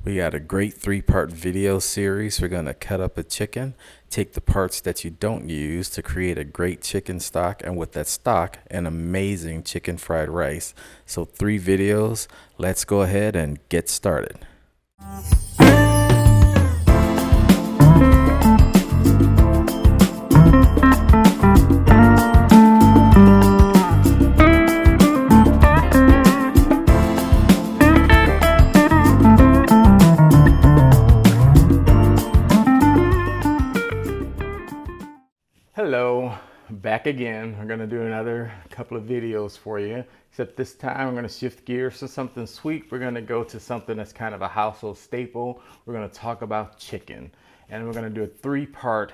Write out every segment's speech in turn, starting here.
We got a great 3-part video series. We're going to cut up a chicken, take the parts that you don't use to create a great chicken stock, and with that stock, an amazing chicken fried rice. So 3 videos. Let's go ahead and get started. Hello, back again. We're going to do another couple of videos for you, except this time we're going to shift gears to something sweet. We're going to go to something that's kind of a household staple. We're going to talk about chicken, and we're going to do a 3-part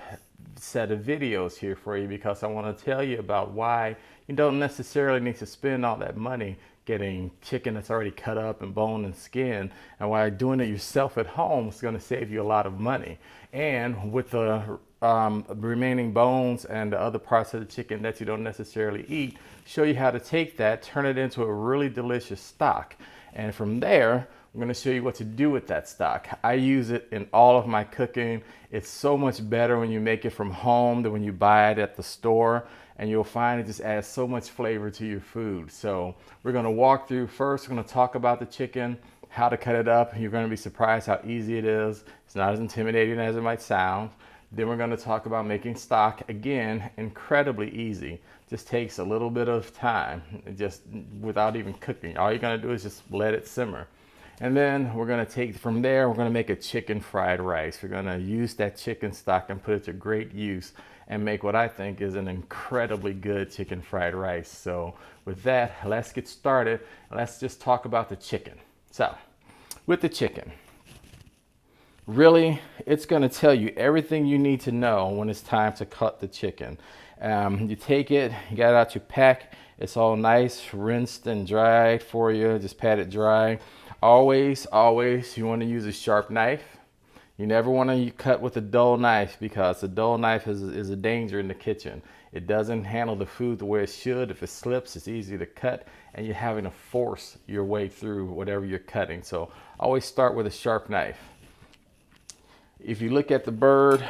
set of videos here for you because I want to tell you about why you don't necessarily need to spend all that money getting chicken that's already cut up and bone and skin, and why doing it yourself at home is going to save you a lot of money. And with the remaining bones and the other parts of the chicken that you don't necessarily eat, show you how to take that, turn it into a really delicious stock. And from there, I'm going to show you what to do with that stock. I use it in all of my cooking. It's so much better when you make it from home than when you buy it at the store. And you'll find it just adds so much flavor to your food. So we're going to walk through first. We're going to talk about the chicken, how to cut it up. You're going to be surprised how easy it is. It's not as intimidating as it might sound. Then we're going to talk about making stock. Again, incredibly easy. Just takes a little bit of time, just without even cooking. All you're going to do is just let it simmer. And then we're going to take from there, we're going to make a chicken fried rice. We're going to use that chicken stock and put it to great use and make what I think is an incredibly good chicken fried rice. So with that, let's get started. Let's just talk about the chicken. So with the chicken, really, it's going to tell you everything you need to know when it's time to cut the chicken. You take it, you got it out your pack. It's all nice, rinsed and dried for you. Just pat it dry. Always, you want to use a sharp knife. You never want to cut with a dull knife because a dull knife is a danger in the kitchen. It doesn't handle the food the way it should. If it slips, it's easy to cut, and you're having to force your way through whatever you're cutting. So always start with a sharp knife. If you look at the bird,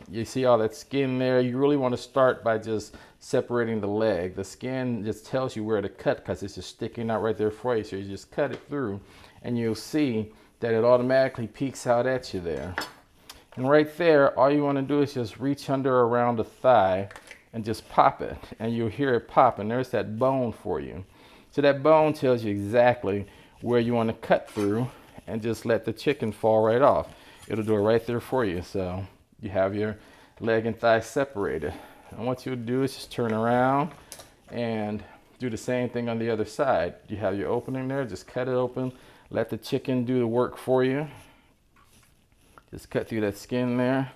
you see all that skin there. You really want to start by just separating the leg. The skin just tells you where to cut because it's just sticking out right there for you. So you just cut it through and you'll see that it automatically peeks out at you there. And right there, all you want to do is just reach under around the thigh and just pop it. And you'll hear it pop, and there's that bone for you. So that bone tells you exactly where you want to cut through, and just let the chicken fall right off. It'll do it right there for you. So you have your leg and thigh separated. And what you'll do is just turn around and do the same thing on the other side. You have your opening there, just cut it open. Let the chicken do the work for you. Just cut through that skin there.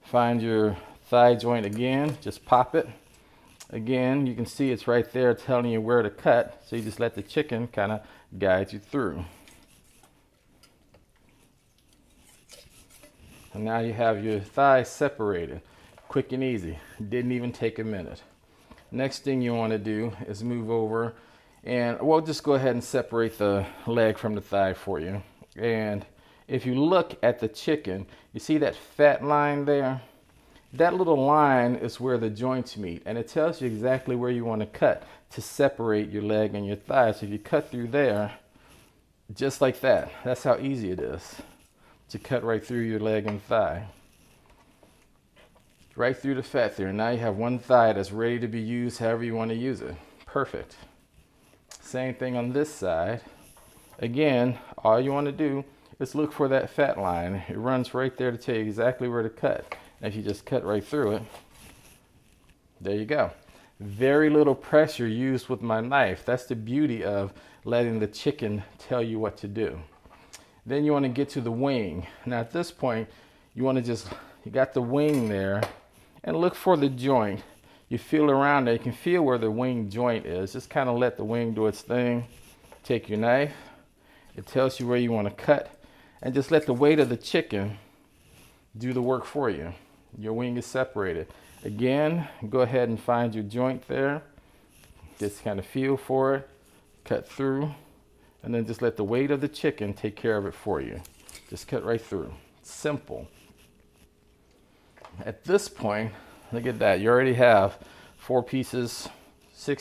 Find your thigh joint again, just pop it. Again, you can see it's right there telling you where to cut. So you just let the chicken kind of guide you through. And now you have your thighs separated. Quick and easy. Didn't even take a minute. Next thing you want to do is move over, and we'll just go ahead and separate the leg from the thigh for you. And if you look at the chicken, you see that fat line there? That little line is where the joints meet, and it tells you exactly where you want to cut to separate your leg and your thigh. So if you cut through there, just like that, that's how easy it is to cut right through your leg and thigh. Right through the fat there. Now you have one thigh that's ready to be used however you want to use it. Perfect. Same thing on this side. Again, all you want to do is look for that fat line. It runs right there to tell you exactly where to cut. And if you just cut right through it, there you go. Very little pressure used with my knife. That's the beauty of letting the chicken tell you what to do. Then you want to get to the wing. Now at this point, you want to you got the wing there, and look for the joint. You feel around there, you can feel where the wing joint is. Just kind of let the wing do its thing. Take your knife, it tells you where you want to cut, and just let the weight of the chicken do the work for you. Your wing is separated. Again, go ahead and find your joint there. Just kind of feel for it, cut through, and then just let the weight of the chicken take care of it for you. Just cut right through. Simple. At this point, look at that. You already have 6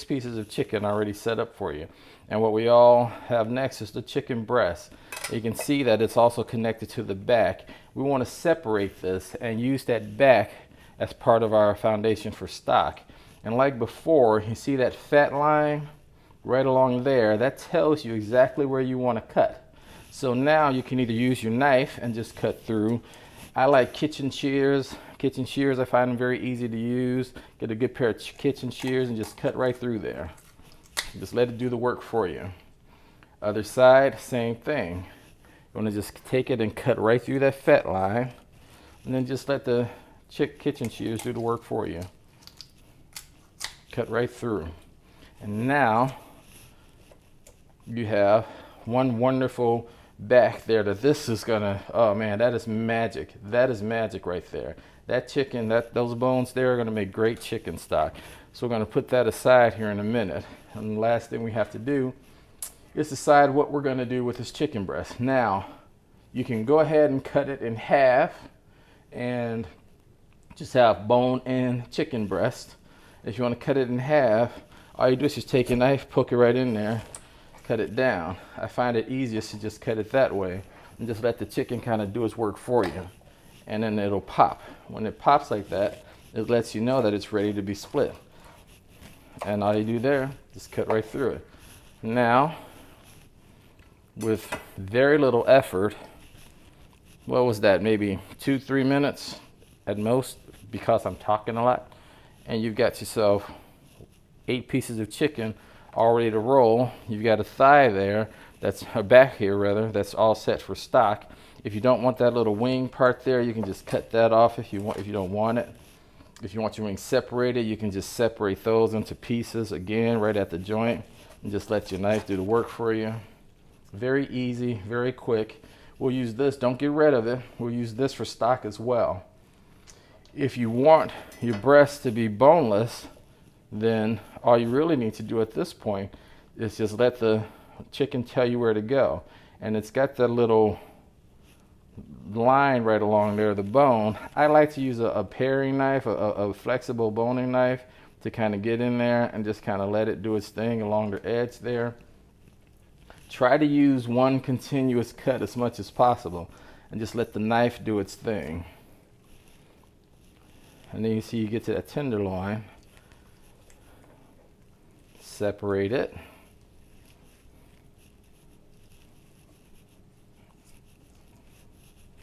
pieces of chicken already set up for you. And what we all have next is the chicken breast. You can see that it's also connected to the back. We want to separate this and use that back as part of our foundation for stock. And like before, you see that fat line right along there? That tells you exactly where you want to cut. So now you can either use your knife and just cut through. I like kitchen shears. Kitchen shears, I find them very easy to use. Get a good pair of kitchen shears and just cut right through there. Just let it do the work for you. Other side, same thing. You want to just take it and cut right through that fat line, and then just let the kitchen shears do the work for you. Cut right through. And now you have one wonderful back there that this is gonna, oh man, that is magic. That is magic right there. That chicken, those bones there are gonna make great chicken stock. So we're gonna put that aside here in a minute. And the last thing we have to do is decide what we're gonna do with this chicken breast. Now, you can go ahead and cut it in half and just have bone and chicken breast. If you wanna cut it in half, all you do is just take a knife, poke it right in there, cut it down. I find it easiest to just cut it that way and just let the chicken kind of do its work for you. And then it'll pop. When it pops like that, it lets you know that it's ready to be split. And all you do there, just cut right through it. Now, with very little effort, what was that, maybe 2-3 minutes at most, because I'm talking a lot, and you've got yourself 8 pieces of chicken all ready to roll. You've got a thigh there, that's a back here rather, that's all set for stock. If you don't want that little wing part there, you can just cut that off if you don't want it. If you want your wings separated, you can just separate those into pieces again right at the joint and just let your knife do the work for you. Very easy, very quick. We'll use this, don't get rid of it. We'll use this for stock as well. If you want your breast to be boneless, then all you really need to do at this point is just let the chicken tell you where to go. And it's got that little line right along there, the bone. I like to use a paring knife, a flexible boning knife, to kind of get in there and just kind of let it do its thing along the edge there. Try to use one continuous cut as much as possible and just let the knife do its thing. And then you see you get to that tenderloin. Separate it.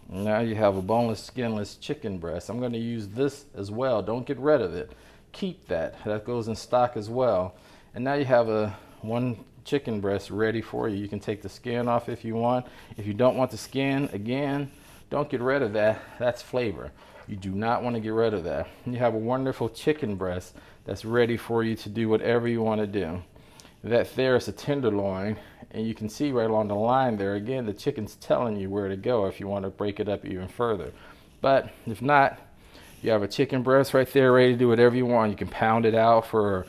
Now you have a boneless, skinless chicken breast. I'm going to use this as well. Don't get rid of it. Keep that. That goes in stock as well. And now you have one chicken breast ready for you. You can take the skin off if you want. If you don't want the skin, again, don't get rid of that. That's flavor. You do not want to get rid of that. You have a wonderful chicken breast that's ready for you to do whatever you want to do. That there is a tenderloin, and you can see right along the line there, again, the chicken's telling you where to go if you want to break it up even further. But if not, you have a chicken breast right there ready to do whatever you want. You can pound it out for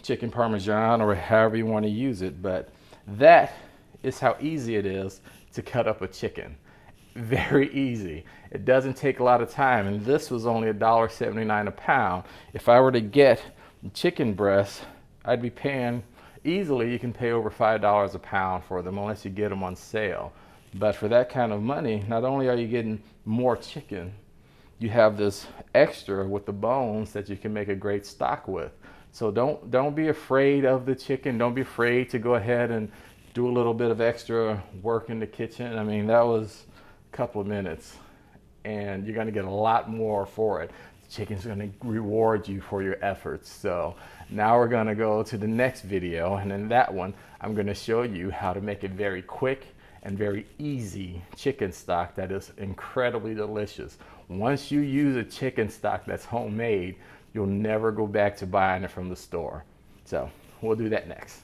chicken parmesan or however you want to use it. But that is how easy it is to cut up a chicken. Very easy. It doesn't take a lot of time, and this was only $1.79 a pound. If I were to get chicken breasts, I'd be paying easily, you can pay over $5 a pound for them unless you get them on sale. But for that kind of money, not only are you getting more chicken, you have this extra with the bones that you can make a great stock with. So don't be afraid of the chicken. Don't be afraid to go ahead and do a little bit of extra work in the kitchen. I mean, that was a couple of minutes, and you're going to get a lot more for it. The chicken's going to reward you for your efforts. So now we're going to go to the next video, and in that one, I'm going to show you how to make a very quick and very easy chicken stock that is incredibly delicious. Once you use a chicken stock that's homemade, you'll never go back to buying it from the store. So we'll do that next.